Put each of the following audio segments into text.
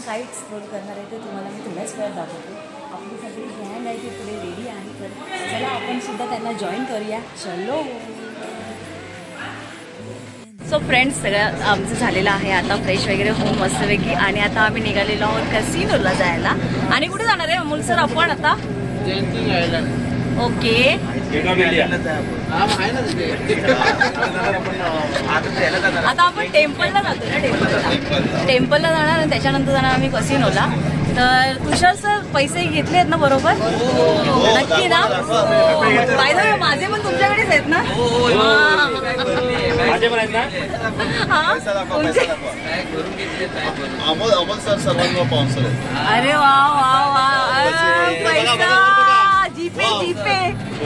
काय एक्सप्लोर करणार आहे ते तुम्हाला मी थोड्याच वेळात दाखवते. आपली सगळी गँग आहे ती पुढे रेडी आहे, तर चला आपण सुद्धा त्यांना जॉईन करूया. चलो. सो फ्रेंड्स, सगळं आमचं झालेलं आहे आता फ्रेश वगैरे होऊन मस्तपैकी, आणि आता आम्ही निघालेलो आहोत कॅसिनोला जायला. आणि कुठे जाणार आहे अमोल सर आपण आता? ओके, आता आपण टेम्पलला जातो ना. टेम्पलला जाणार आणि त्याच्यानंतर जाणार आम्ही कॅसिनोला. तर तुषार सर पैसे घेतले आहेत ना बरोबर? नक्की ना? बाय द वे माझे पण तुमच्याकडेच आहेत ना? माझे पण आहेत ना? हा, अमोल सर सर्वांना स्पॉन्सर आहे. अरे वा वा वा, पैसा GPay GPay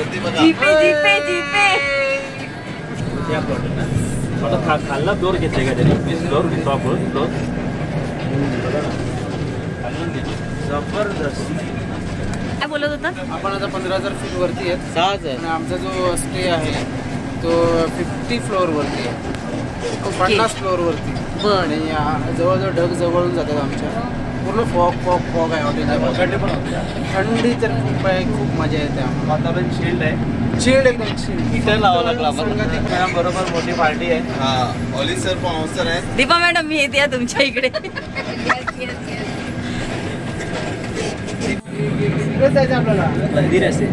GPay GPay GPay. खाल्ला फ्लोर घेतले का त्यांनी? फ्लोर जबरदस्त. काय बोलत होता? आपण आता 15,000 फीट वरती आहेत. 6,000. आणि आमचा जो स्टे आहे तो 50 फ्लोअर वरती आहे. 50 फ्लोअर वरती. आणि जवळजवळ ढग जवळून जातात आमच्या. पूर्ण फॉग आहे हॉटेलच्या. थंडी तर खूप आहे, खूप मजा येते. वातावरण चिल्ड आहे, चिल्ड एकदम चिल्ड. हीटर लावावं लागलं आम्हाला. बरोबर मोठी पार्टी आहे. हा, ऑली सर स्पॉन्सर आहे. दीपा मॅडम मी येते तुमच्या इकडे. जायचं आपल्याला मंदिर असेल.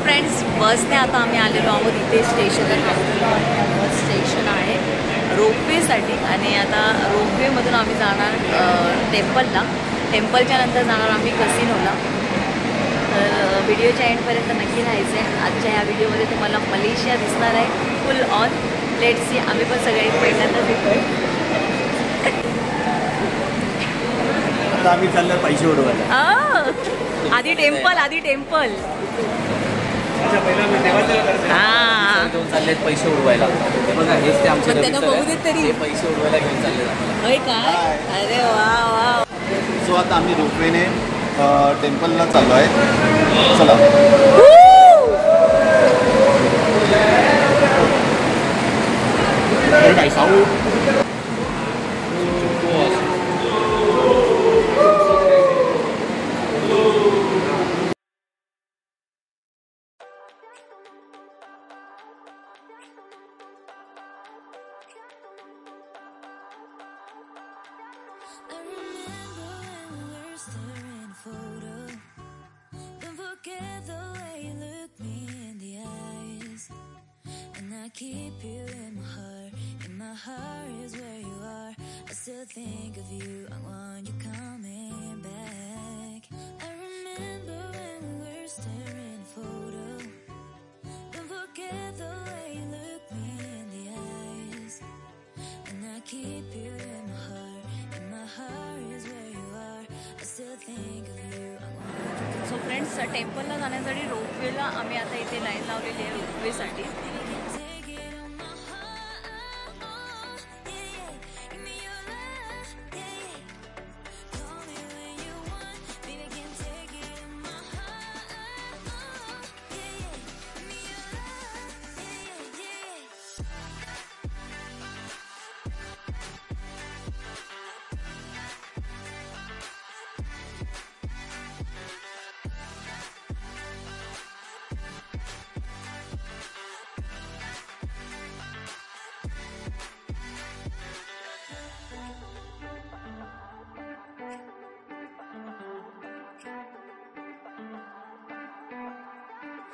फ्रेंड्स, बसने आता आम्ही आलेलो आहोत इथे स्टेशनला. बस स्टेशन आहे रोपवेसाठी, आणि आता रोपवेमधून आम्ही जाणार टेम्पलला. टेम्पलच्या नंतर जाणार आम्ही कॅसिनोला. तर व्हिडिओच्या एंडपर्यंत नक्की राहायचं आहे. आजच्या ह्या व्हिडिओमध्ये तुम्हाला मलेशिया दिसणार आहे फुल ऑन. लेट्स सी, आम्ही पण सगळे पहिल्यांदाच येतोय. आम्ही चाललो पैसे उडवायला. आधी टेम्पल, आधी टेम्पल. हा, घेऊन चाललेत पैसे उडवायला. बघा, हेच ते आमचे त्यांना बघू देत तरी पैसे उडवायला घेऊन चालले. होय काय? अरे वा वा. सो आता आम्ही रोपवेने टेम्पलला चाललो आहे. चला. काय सांगू? Keep you in my heart is where you are. I still think of you, I want you coming back. I remember when we were staring photo. Don't forget the way you look me in the eyes. And I keep you in my heart is where you are. I still think of you, I want you. So friends, टेम्पलला जाण्यासाठी रोपवेला आम्ही आता इथे line लावलेली आहे रोपवेसाठी.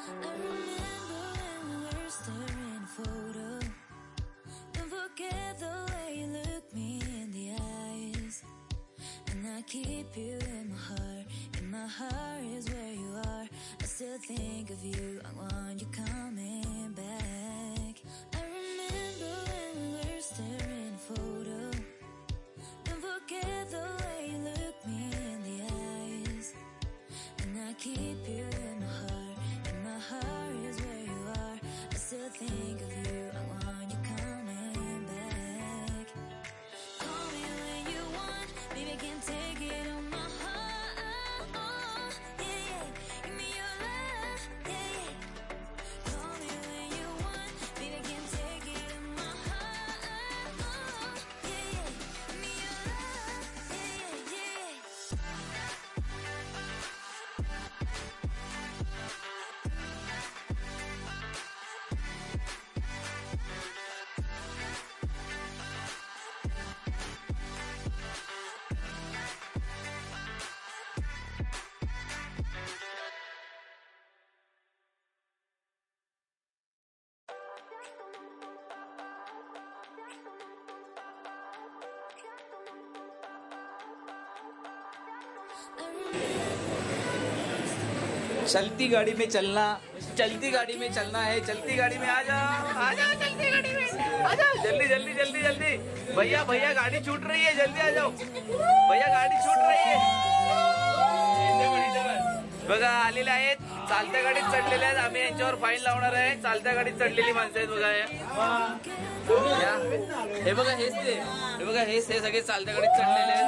I remember when we were staring photo. Don't forget the way you look me in the eyes. And I keep you in my heart is where you are. I still think of you, I want you coming back. I remember when we were staring photo. Don't forget the way you look me in the eyes. And I keep you in my heart is where you are. I still think of you, I want you coming back. Call me when you want, baby, can't take it on my heart. Yeah, yeah, give me your love, yeah, yeah. Call me when you want, baby, can't चलती गाड़ी में चलना, चलती गाड़ी में चलना है, चलती गाड़ी में आ जाओ चलती गाड़ी में आ जाओ, जल्दी जल्दी जल्दी जल्दी। भैया भैया गाडी छूट रही है, जल्दी आ जाओ भैया, गाडी छूट रही आहे। बघा आलेले आहेत, चालत्या गाडीत चढलेले आहेत। आम्ही यांच्यावर फाईन लावणार आहे, चालत्या गाडीत चढलेली माणसं आहेत बघा हे बघा हेच ते, हे बघा हेच ते सगळे चालत्या गाडीत चढलेले आहेत।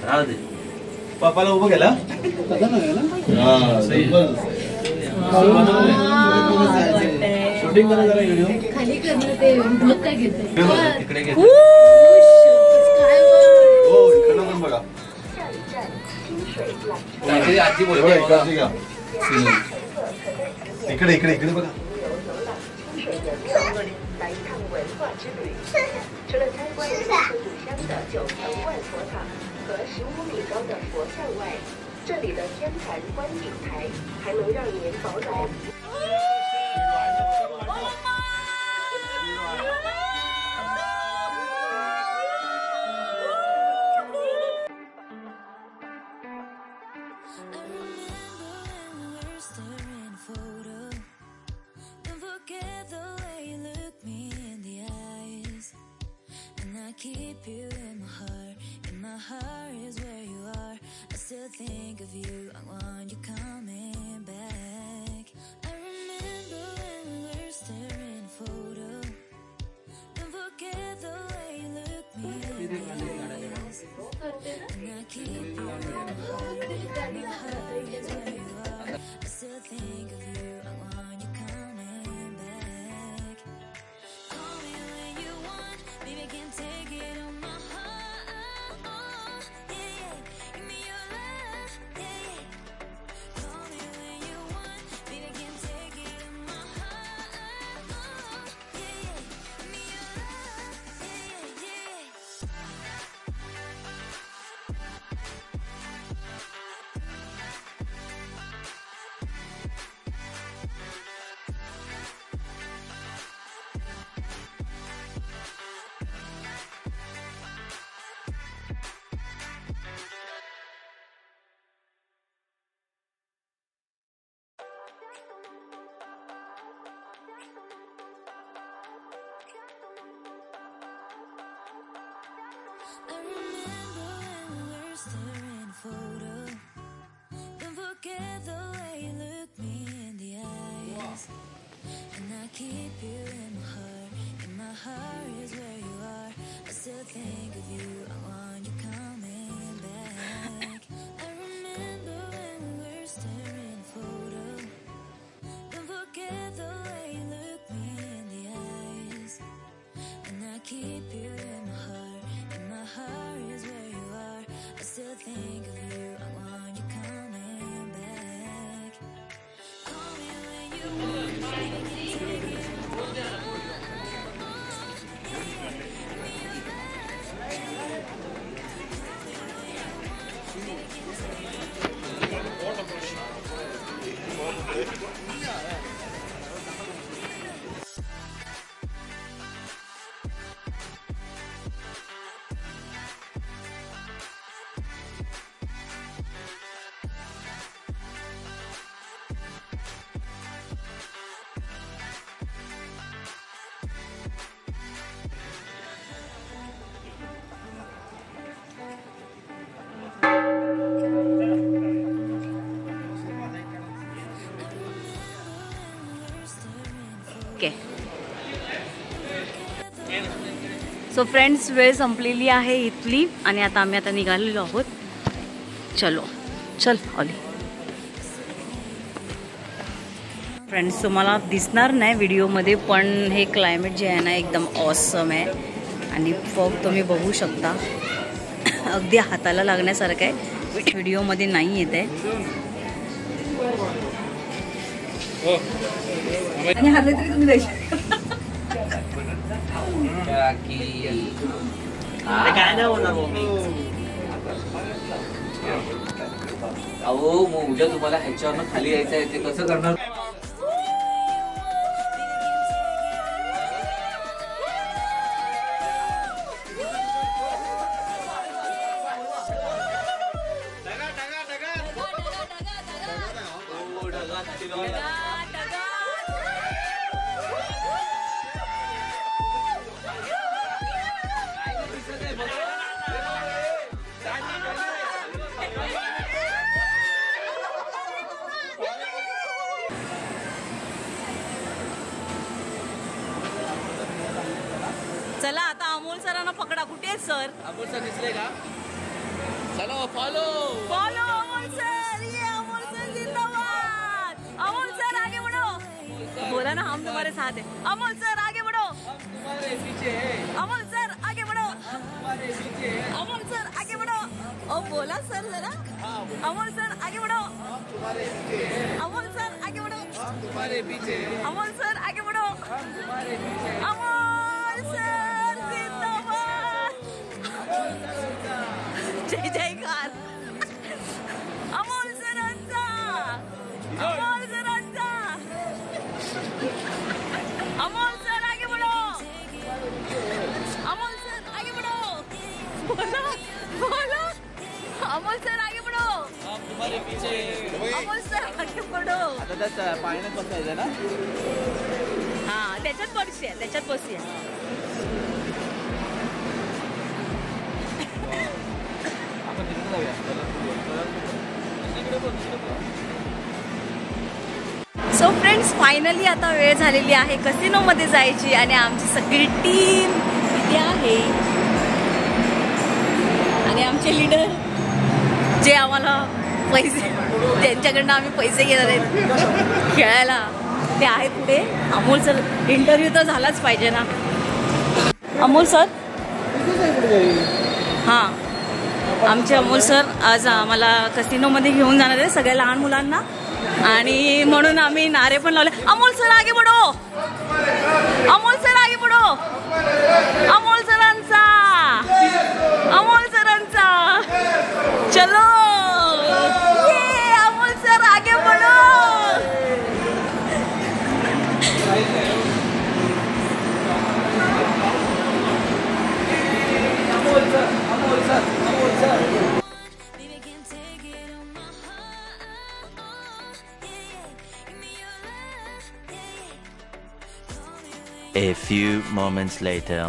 राहू दे, पप्पाला उभं केला शूटिंग करा जरा व्हिडिओ खाली करणं ते ब्लॉग काय घेते इकडे घे। हो इकडे पण बघा काहीतरी आजी बोलते बघा। इकडे इकडे इकडे बघा 来一趟文化之旅。除了参观祖乡的9层万佛塔和15米高的佛像外，这里的天坛观景台还能让您饱览。 Keep you in my heart. In my heart is where you are. I still think of you. I want you coming back. I remember when we were staring a photo. Don't forget the way you look me in the eyes. And I keep you in my heart. In my heart is where you are. I still think of you. I want you coming back. Call me when you want. Baby, I can't take it on my heart. Yeah, yeah. Give me your love. Yeah, yeah. Call me when you want. Baby, I can't take it on my heart. Yeah, yeah. Give me your love. Yeah, yeah, yeah. I remember when we were staring a photo. Don't forget the way you look me in the eyes. And I keep you in my heart. In my heart is where you are. I still think of you. I want you coming back. I remember when we were staring a photo. Don't forget the way you look me in the eyes. And I keep you in my heart. In my heart is where you are. I still think of you. I want you coming back. Call me when you want. Baby, can take it on my heart. Yeah, yeah. Give me your love. Yeah, yeah. Call me when you want. Baby, can take it on my heart. Okay so friends वेळ संपलेली आहे इथली आणि आता आम्ही आता निघालेलो आहोत. चलो चल ऑली. फ्रेंड्स तुम्हाला दिसणार नाही व्हिडिओमध्ये पण हे क्लायमेट जे आहे ना एकदम ऑसम आहे आणि फॉग तुम्ही बघू शकता अगदी हाताला लागण्यासारखं आहे. व्हिडिओमध्ये नाही येत आहे आणि हात तरी तुम्ही द्यायचे अहो मग उद्या तुम्हाला ह्याच्यावरनं खाली यायचं आहे ते कसं करणार. चला आता अमोल सरांना पकडा. कुठे आहेत सर? अमोल सर दिसले का? चलो फॉलो फॉलो अमोल सर. ये अमोल सर जिंदाबाद. अमोल सर आगे बढ़ो. बोला ना हम तुम्हारे साथ हैं. अमोल सर आगे बढ़ो. तुम्हारे पीछे है. अमोल सर आगे बढ़ो. तुम्हारे पीछे है. अमोल सर आगे बढ़ो. ओ बोला सर जरा. अमोल सर आगे बढ़ो. तुम्हारे पीछे है. अमोल सर आगे बढ़ो. तुम्हारे पीछे है. अमोल सर आगे बढ़ो. तुम्हारे पीछे है. अमोल सर जिंदाबाद. जय जयकार. अमोल सरांचा. अमोल सरांचा. अमोल सर आगे बढ़ो. अमोल सर आगे बढ़ो. बोलो बोलो. अमोल सर आगे बढ़ो. तुम्हारे पीछे है. अमोल सर आगे बढ़ो. आता त्यात पाण्यात बसायचं ना. हा त्याच्यात बसूया. त्याच्यात बसूया. आपण तिकडे जाऊया. सो फ्रेंड्स फायनली आता वेळ झालेली आहे कसिनोमध्ये जायची आणि आमची सगळी टीम इथे आहे आणि आमचे लीडर जे आम्हाला पैसे त्यांच्याकडनं आम्ही पैसे घेणार आहेत खेळायला ते आहेत पुढे. अमोल सर इंटरव्ह्यू तर झालाच पाहिजे ना. अमोल सर. हां आमचे अमोल सर आज आम्हाला कसिनोमध्ये घेऊन जाणार आहे सगळ्या लहान मुलांना आणि म्हणून आम्ही नारे पण लावले. अमोल सर आगे बढ़ो. अमोल सर आगे बढ़ो. अमोल सरांचा. अमोल सरांचा. चलो ये अमोल सर आगे बढ़ो. Baby, can't take it on my heart. Give me your love. Call me when A few moments later.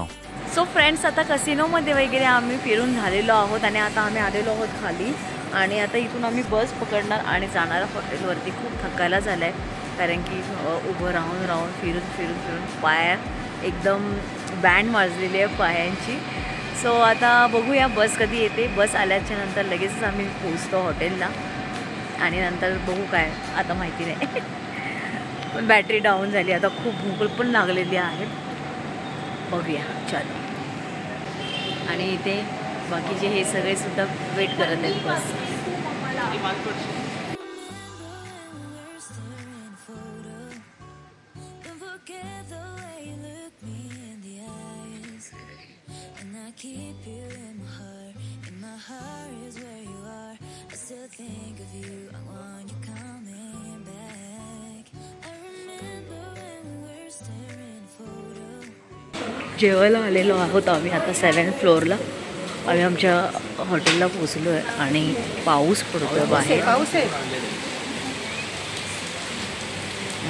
So friends आता कसिनोमध्ये वगैरे आम्ही फिरून झालेलो आहोत आणि आता आम्ही आलेलो आहोत खाली आणि आता इथून आम्ही बस पकडणार आणि जाणार हॉटेलवरती. खूप थकायला झालं आहे कारण की उभं राहून राहून फिरून पाय एकदम बँड वाजलेली आहे पायांची. सो आता बघूया बस कधी येते. बस आल्याच्या नंतर लगेचच आम्ही पोचतो हॉटेलला आणि नंतर बघू काय आता माहिती नाही. पण बॅटरी डाऊन झाली आता. खूप भूक पण लागलेली आहे. बघूया चलो. आणि इथे बाकीचे हे सगळे सुद्धा वेट करत आहेत बस. we're staring photo. Don't forget the way you look me in the eyes. And I keep you in my heart. And my heart is where you are. I still think of you. I want you coming back. I remember when we were staring photo. जेवायला आलेलो आहोत आम्ही आता 7th फ्लोअरला. आम्ही आमच्या हॉटेलला पोचलो आहे आणि पाऊस पडतोय बाहेर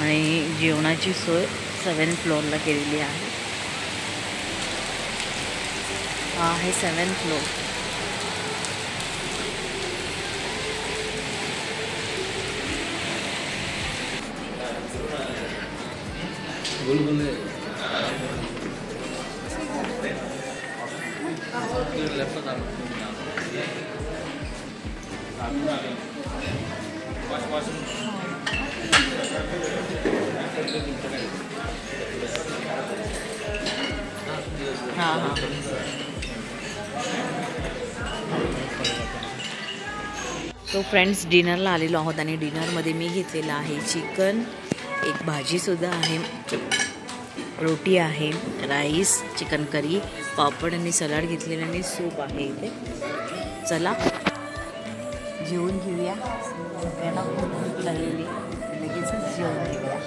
आणि जेवणाची सोय 7th फ्लोअरला केलेली आहे. हा आहे 7th फ्लोअर. हां हां सो फ्रेंड्स डिनरला आलेलो आहोत आणि डिनरमध्ये मी घेतलेला आहे चिकन, एक भाजीसुद्धा आहे, रोटी आहे, राईस, चिकन करी, पापड आणि सलाड घेतलेलं आणि सूप आहे इथे. चला जेवून घेऊया. सगळ्यांना खूप भूक लागलेली लगेचच जेवून घेऊया.